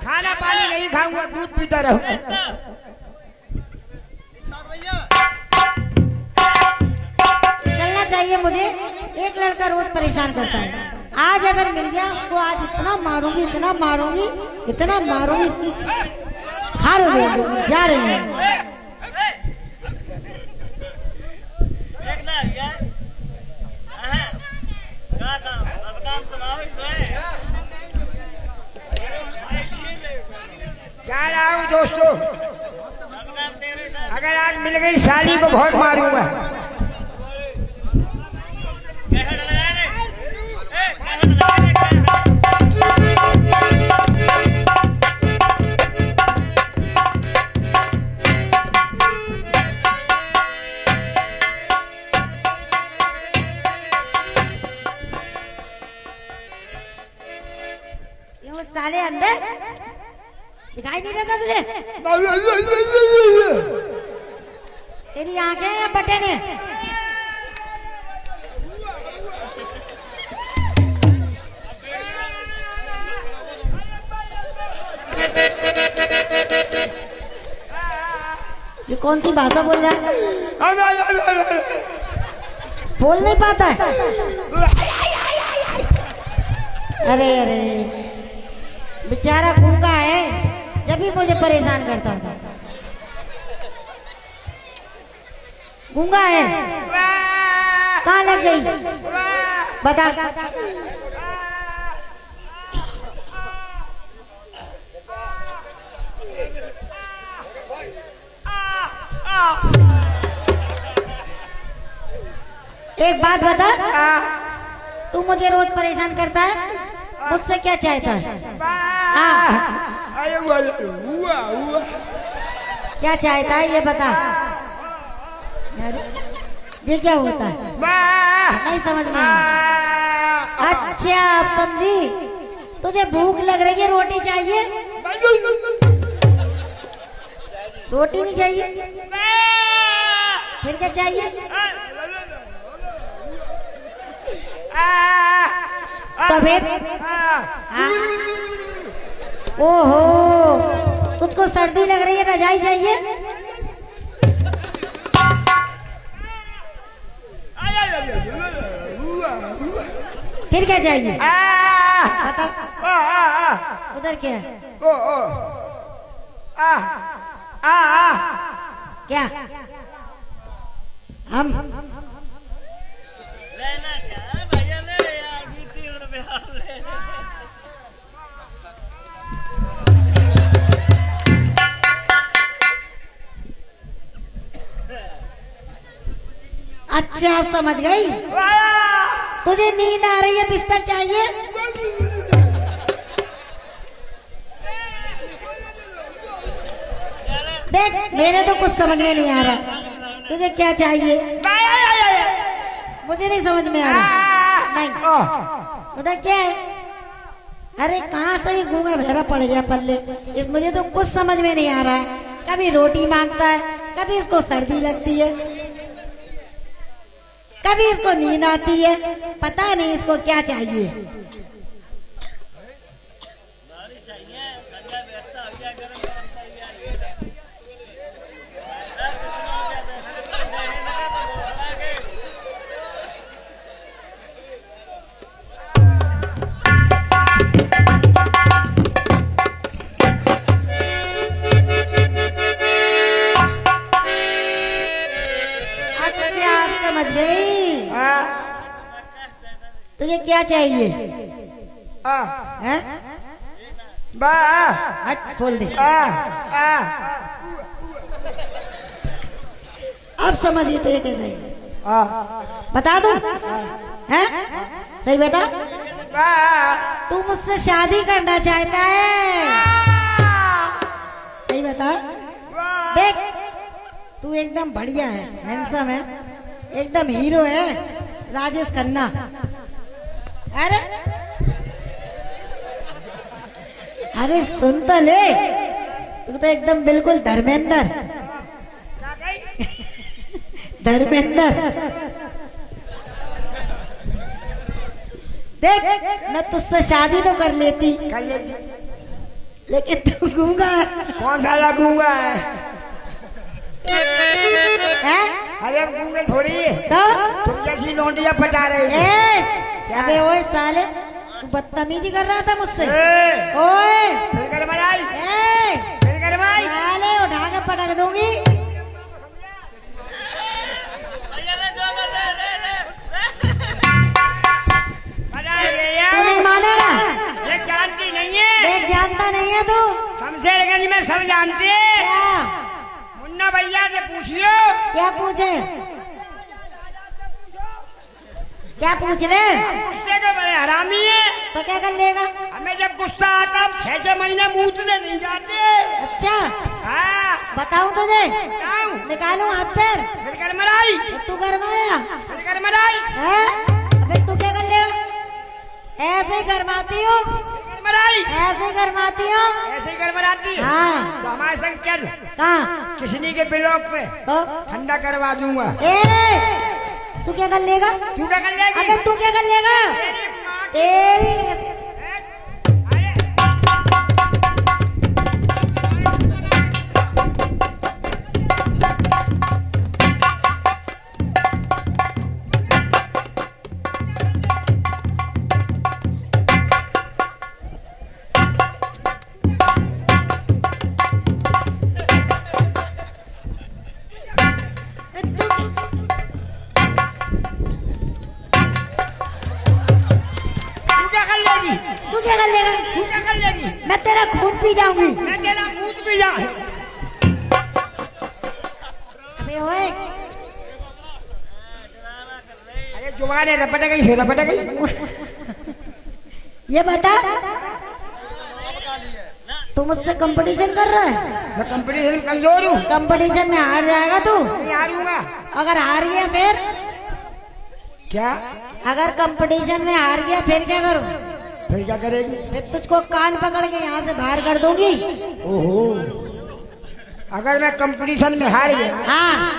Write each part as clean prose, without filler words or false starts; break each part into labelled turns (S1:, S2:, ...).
S1: खाना पानी नहीं खाऊंगा, दूध पीता रहूंगा।
S2: चलना चाहिए मुझे। एक लड़का रोज परेशान करता है, आज अगर मिल गया उसको आज इतना मारूंगी, इतना मारूंगी, इतना मारूंगी, इसकी खार हो जाएगी। जा रहे हैं।
S1: जा रहा हूँ दोस्तों, अगर आज मिल गई साली को बहुत मारूंगा।
S2: वो साले अंदर दिखाई नहीं देता तुझे? तेरी आंखें या बटन है? ये कौन सी भाषा बोल रहा है? बोल नहीं पाता है? अरे अरे बेचारा गूंगा है, जब भी मुझे परेशान करता था। गूंगा है, कहाँ लग गई बता। एक बात बता, तू मुझे रोज परेशान करता है, मुझसे क्या चाहता है? क्या चाहता है ये बता। ये क्या होता है? नहीं समझ में आया। अच्छा अब समझी, तुझे भूख लग रही है, रोटी चाहिए? रोटी नहीं चाहिए, फिर क्या चाहिए? तो फिर ओहो, तुझको सर्दी लग रही है, रजाई चाहिए? फिर क्या चाहिए? बता। उधर क्या है? क्या हम अच्छा आप समझ गई, तुझे नींद आ रही है, बिस्तर चाहिए? देख मेरे तो कुछ समझ में नहीं आ रहा, तुझे क्या चाहिए? मुझे नहीं समझ में आ रहा। नहीं उधर क्या है? अरे कहाँ से ये गूंगा बहरा पड़ गया पल्ले, इस मुझे तो कुछ समझ में नहीं आ रहा है। कभी रोटी मांगता है, कभी इसको सर्दी लगती है, कभी इसको नींद आती है, पता नहीं इसको क्या चाहिए। समझ गई, तुझे क्या चाहिए? हट खोल दे। अब समझिए तो ये क्या चाहिए? बता दो, हैं? सही बता। तू मुझसे शादी करना चाहता है? सही बता। देख तू एकदम बढ़िया है, हैंडसम है, एकदम हीरो है, राजेश खन्ना। अरे अरे सुन तो ले, तू तो एकदम बिल्कुल धर्मेंद्र। धर्मेंद्र देख, मैं तुझसे शादी तो कर लेती, लेकिन तू गूंगा है।
S1: कौन सा लगूंगा है?
S2: हैं?
S1: अरे हम गूंगे थोड़ी है।
S2: तो
S1: तुम जैसी लौंडिया पटा रहे थे। क्या?
S2: अबे ओए साले, तू बदतमीजी कर रहा था मुझसे।
S1: ए,
S2: ओए
S1: फिर गरमाई,
S2: ए,
S1: फिर गरमाई।
S2: साले उठा के पटक दूंगी। तू नहीं मानेगा।
S1: ये जानती नहीं है।
S2: देख, जानता नहीं है तू।
S1: शमशेरगंज में सब जानते हैं।
S2: क्या
S1: मुन्ना भैया से पूछियो।
S2: क्या पूछे? क्या पूछ रहे?
S1: कुत्ते के बड़े हरामी है।
S2: तो क्या कर लेगा?
S1: हमें जब गुस्सा आता हम 6 महीने मूतने नहीं जाते।
S2: अच्छा
S1: हाँ,
S2: बताऊं तुझे?
S1: बताऊं?
S2: निकालूं हाथ पैर?
S1: फिर गरमराई,
S2: तो तू गरमाया
S1: फिर गरमराई,
S2: है? अबे तू क्या कर लेगा? ऐसे ही गरमाती हो,
S1: गरमराई।
S2: ऐसे ही गरमाती हो।
S1: ऐसे ही गरमराती है।
S2: हाँ।
S1: तो हमारे संग चल,
S2: कहाँ?
S1: किसनी के ब्लॉक पे
S2: तो
S1: ठंडा करवा दूंगा।
S2: तू क्या कर लेगा?
S1: तू क्या कर लेगी?
S2: अबे तू क्या कर लेगा?
S1: तेरी माँ की-
S2: तेरी ऐसे-
S1: अरे, तू क्या कर लेगी?
S2: तू क्या कर लेगा?
S1: तू क्या कर लेगी?
S2: मैं तेरा खून पी जाऊंगी।
S1: मैं तेरा मूत भी जा।
S2: अबे ओए,
S1: अरे जुबान है, रपट गई, रपट गई।
S2: ये बता, तू मुझसे कंपटीशन कर रहा है?
S1: मैं कंपटीशन में कमजोर हूँ।
S2: कंपटीशन में हार जाएगा तू।
S1: नहीं हारूंगा।
S2: अगर हार गया फिर?
S1: क्या?
S2: अगर कंपटीशन में हार गया फिर क्या करूं?
S1: फिर क्या करेगी?
S2: फिर तुझको कान पकड़ के यहाँ से बाहर कर दूंगी।
S1: ओहो, अगर मैं कंपटीशन में हार गया,
S2: हाँ,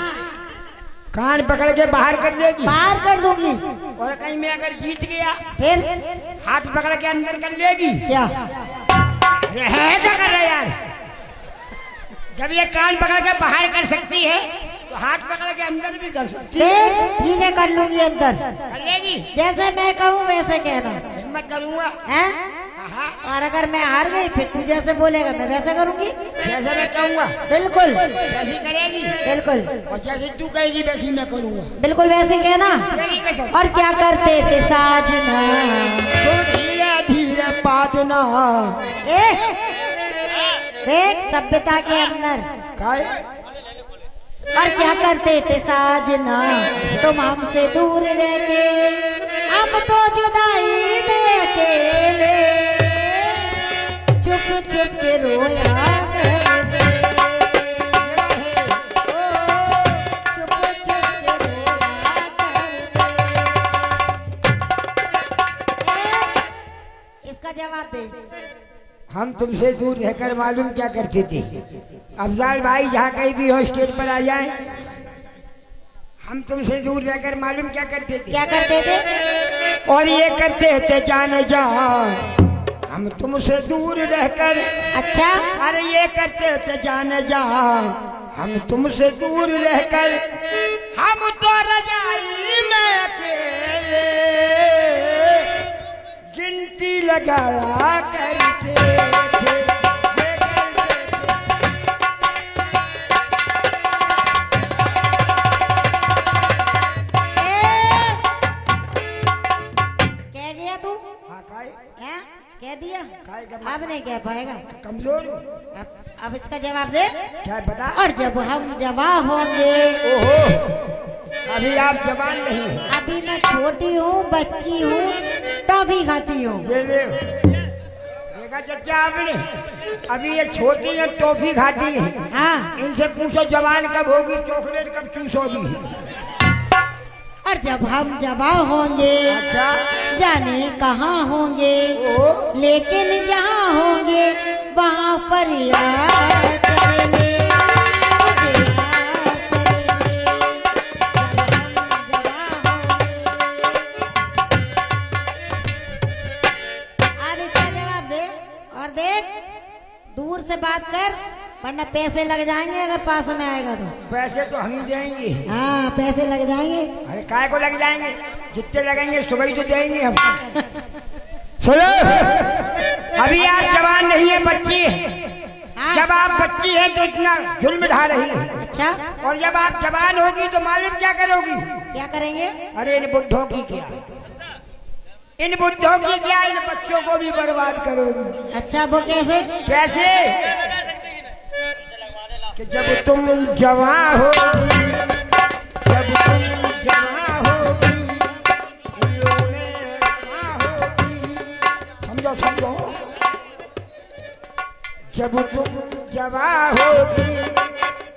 S1: कान पकड़ के बाहर कर देगी।
S2: बाहर कर दूंगी।
S1: और कहीं मैं अगर जीत गया,
S2: फिर
S1: हाथ पकड़ के अंदर कर लेगी।
S2: क्या?
S1: अरे है क्या कर रहे यार? जब ये कान पकड़ के बाहर कर सकती है तो हाथ पकड़ के अंदर भी कर सकती है।
S2: देख, ठीक है, कर लूंगी अंदर।
S1: कर लेगी।
S2: जैसे मैं कहूँ वैसे कहना
S1: हिम्मत करूंगा।
S2: है।
S1: हाँ,
S2: और अगर मैं हार गई फिर तू जैसे बोलेगा मैं वैसे करूंगी।
S1: जैसे मैं कहूंगा
S2: बिल्कुल
S1: वैसी करेगी।
S2: बिल्कुल
S1: और जैसे तू कहेगी वैसी मैं करूंगा।
S2: बिल्कुल वैसे कहना।
S1: तेरी कसम।
S2: और क्या करते थे साजना?
S1: तो धीरे धीरे पाजना।
S2: ए, देख सभ्यता के अंदर।
S1: काय?
S2: और क्या करते थे साजना तुम हमसे दूर रह के, हम तो जुदाई में अकेले चुप चुप के रोया करते। ओ, चुप चुप के रोया करते। इसका जवाब दे।
S1: हम तुमसे दूर रहकर मालूम क्या करते थे? अफजाल भाई जहाँ कहीं भी हो स्टेज पर आ जाए। हम तुमसे दूर रहकर मालूम क्या करते थे?
S2: क्या करते थे?
S1: और ये करते थे जाने जा, हम तुमसे दूर रहकर।
S2: अच्छा,
S1: अरे ये करते थे जाने जा, हम तुमसे दूर रहकर। हम तो रजाई में अकेले गिनती लगाया करते थे।
S2: कह गया तू?
S1: हाँ, काय?
S2: हैं? कह दिया?
S1: काय का-
S2: अब नहीं कह पाएगा।
S1: कमजोर हूँ।
S2: अब इसका जवाब दे।
S1: क्या बता?
S2: और जब हम जवान होंगे।
S1: ओहो, अभी आप जवान नहीं हैं।
S2: अभी मैं छोटी हूँ, बच्ची हूँ, टॉफी खाती हूँ।
S1: ये ले, देखा चचा आपने? अभी ये छोटी है, टॉफी खाती है।
S2: हाँ,
S1: इनसे पूछो जवान कब होगी, चॉकलेट कब चूसोगी।
S2: और जब हम जवान होंगे
S1: अच्छा,
S2: जाने कहाँ होंगे,
S1: ओ,
S2: लेकिन जहाँ होंगे वहाँ फरियाद करेंगे। मुझे याद करेंगे। जब हम जवान होंगे। अब इसका जवाब दे। और देख, दूर से बात कर, वरना पैसे लग जाएंगे अगर पास में आएगा तो।
S1: पैसे तो हम ही देंगे।
S2: हाँ, पैसे लग जाएंगे।
S1: अरे काय को लग जाएंगे, जितने लगेंगे सुबह ही तो देंगे हम। सुनो, अभी आप जवान नहीं है, बच्ची है।
S2: हाँ।
S1: जब आप बच्ची हैं तो इतना जुल्म ढा रही है,
S2: अच्छा,
S1: और जब आप जवान होगी तो मालूम क्या करोगी?
S2: क्या करेंगे?
S1: अरे इन बुढ़ों की क्या, इन बुढ़ों की क्या, इन बच्चों को भी बर्बाद करोगी।
S2: अच्छा, वो कैसे?
S1: कैसे? कि जब तुम जवान होगी, जब तुम जवान होगी, उम्रों में रवां होगी। समझो समझो, जब तुम जवान होगी,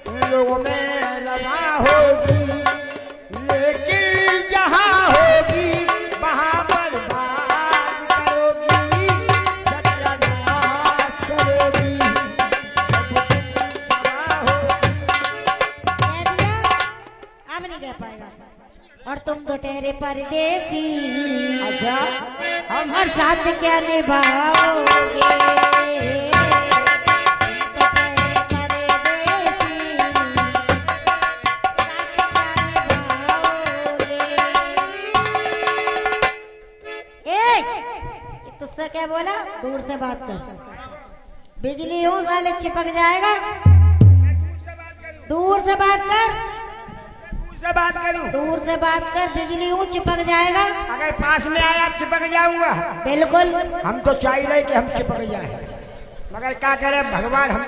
S1: उन लोगों में रवां होगी, लेकिन जहाँ होगी वहाँ बर्बाद करोगी, सत्यानाश करोगी।
S2: कह दिया, अब नहीं कह पाएगा। और तुम तो ठहरे परदेसी,
S1: अच्छा,
S2: हम हर साथ क्या निभाओगे? तुझसे क्या बोला? दूर से बात कर। बिजली हूँ साले, चिपक जाएगा। दूर से बात कर,
S1: दूर से बात करूं?
S2: दूर से बात कर, बिजली हूँ, चिपक जाएगा।
S1: अगर पास में आया चिपक जाऊंगा।
S2: बिल्कुल।
S1: हम तो चाह रहे कि हम चिपक जाए, मगर क्या करें भगवान हम